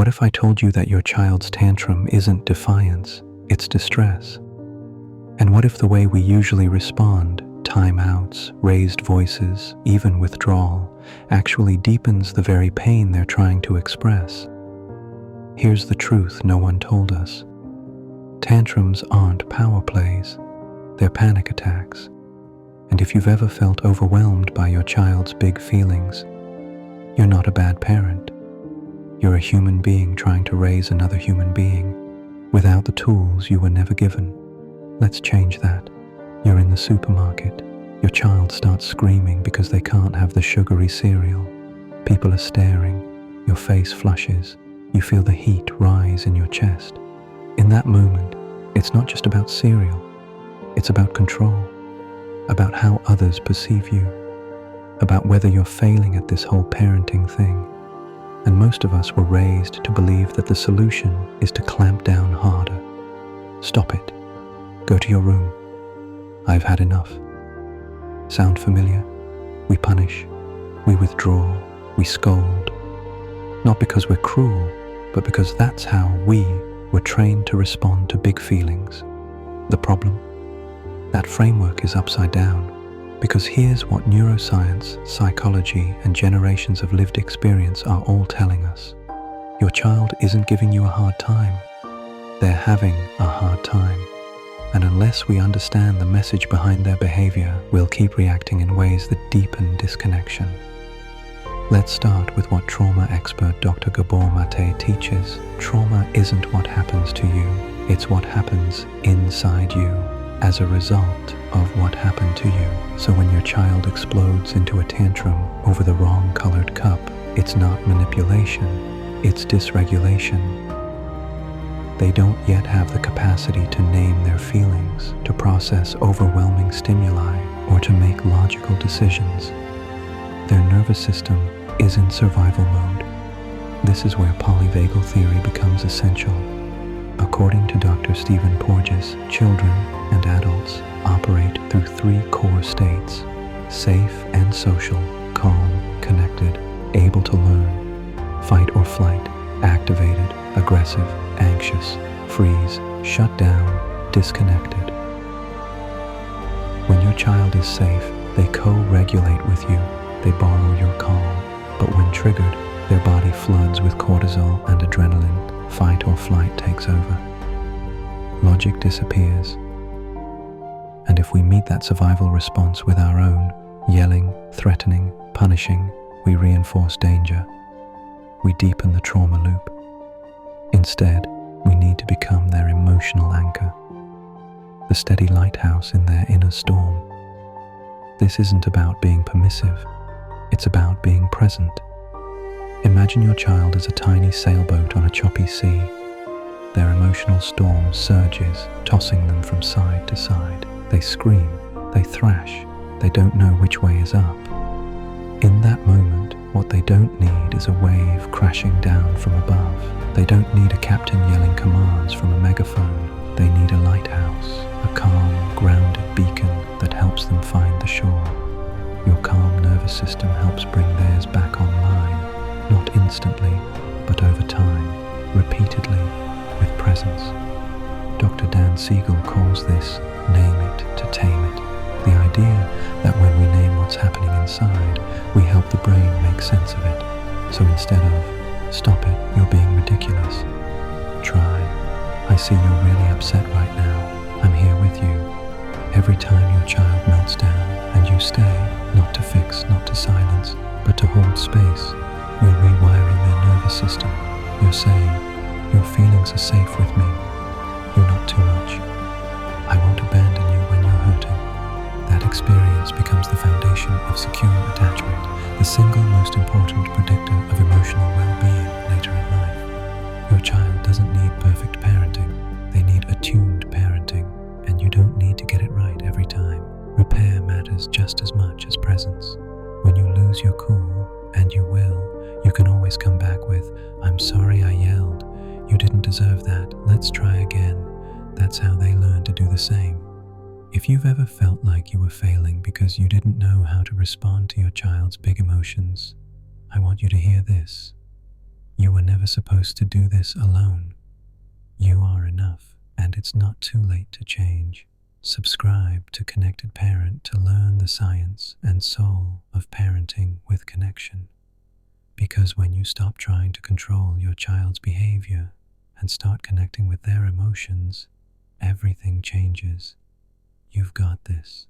What if I told you that your child's tantrum isn't defiance, it's distress? And what if the way we usually respond, timeouts, raised voices, even withdrawal, actually deepens the very pain they're trying to express? Here's the truth no one told us. Tantrums aren't power plays, they're panic attacks. And if you've ever felt overwhelmed by your child's big feelings, you're not a bad parent. You're a human being trying to raise another human being without the tools you were never given. Let's change that. You're in the supermarket. Your child starts screaming because they can't have the sugary cereal. People are staring. Your face flushes. You feel the heat rise in your chest. In that moment, it's not just about cereal. It's about control, about how others perceive you, about whether you're failing at this whole parenting thing. And most of us were raised to believe that the solution is to clamp down harder. Stop it. Go to your room. I've had enough. Sound familiar? We punish, we withdraw, we scold. Not because we're cruel, but because that's how we were trained to respond to big feelings. The problem? That framework is upside down. Because here's what neuroscience, psychology, and generations of lived experience are all telling us. Your child isn't giving you a hard time. They're having a hard time. And unless we understand the message behind their behavior, we'll keep reacting in ways that deepen disconnection. Let's start with what trauma expert Dr. Gabor Maté teaches. Trauma isn't what happens to you, it's what happens inside you as a result of what happened to you. So when your child explodes into a tantrum over the wrong colored cup, it's not manipulation, it's dysregulation. They don't yet have the capacity to name their feelings, to process overwhelming stimuli, or to make logical decisions. Their nervous system is in survival mode. This is where polyvagal theory becomes essential. According to Dr. Stephen Porges, children and adults operate through three core states: safe and social, calm, connected, able to learn, fight or flight, activated, aggressive, anxious, freeze, shut down, disconnected. When your child is safe, they co-regulate with you, they borrow your calm. But when triggered, their body floods with cortisol and adrenaline. Fight or flight takes over. Logic disappears. And if we meet that survival response with our own, yelling, threatening, punishing, we reinforce danger. We deepen the trauma loop. Instead, we need to become their emotional anchor, the steady lighthouse in their inner storm. This isn't about being permissive, it's about being present. Imagine your child as a tiny sailboat on a choppy sea. Their emotional storm surges, tossing them from side to side. They scream, they thrash, they don't know which way is up. In that moment, what they don't need is a wave crashing down from above. They don't need a captain yelling commands from a megaphone. They need a lighthouse, a calm, grounded beacon that helps them find the shore. Your calm nervous system helps bring theirs back online. Not instantly, but over time, repeatedly, with presence. Dr. Dan Siegel calls this name it to tame it. The idea that when we name what's happening inside, we help the brain make sense of it. So instead of, stop it, you're being ridiculous, try, I see you're really upset right now, I'm here with you. Every time your child melts down and you stay, not to fix, not to silence, but to hold space, you're rewiring their nervous system. You're saying, your feelings are safe with me. You're not too much. I won't abandon you when you're hurting. That experience becomes the foundation of secure attachment, the single most important predictor of emotional well-being later in life. Your child doesn't need perfect parenting. They need attuned parenting, and you don't need to get it right every time. Repair matters just as much as presence. When you lose your cool, and you will, you can always come back with, I'm sorry I yelled. You didn't deserve that. Let's try again. That's how they learn to do the same. If you've ever felt like you were failing because you didn't know how to respond to your child's big emotions, I want you to hear this. You were never supposed to do this alone. You are enough, and it's not too late to change. Subscribe to Connected Parent to learn the science and soul of parenting with connection. Because when you stop trying to control your child's behavior and start connecting with their emotions, everything changes. You've got this.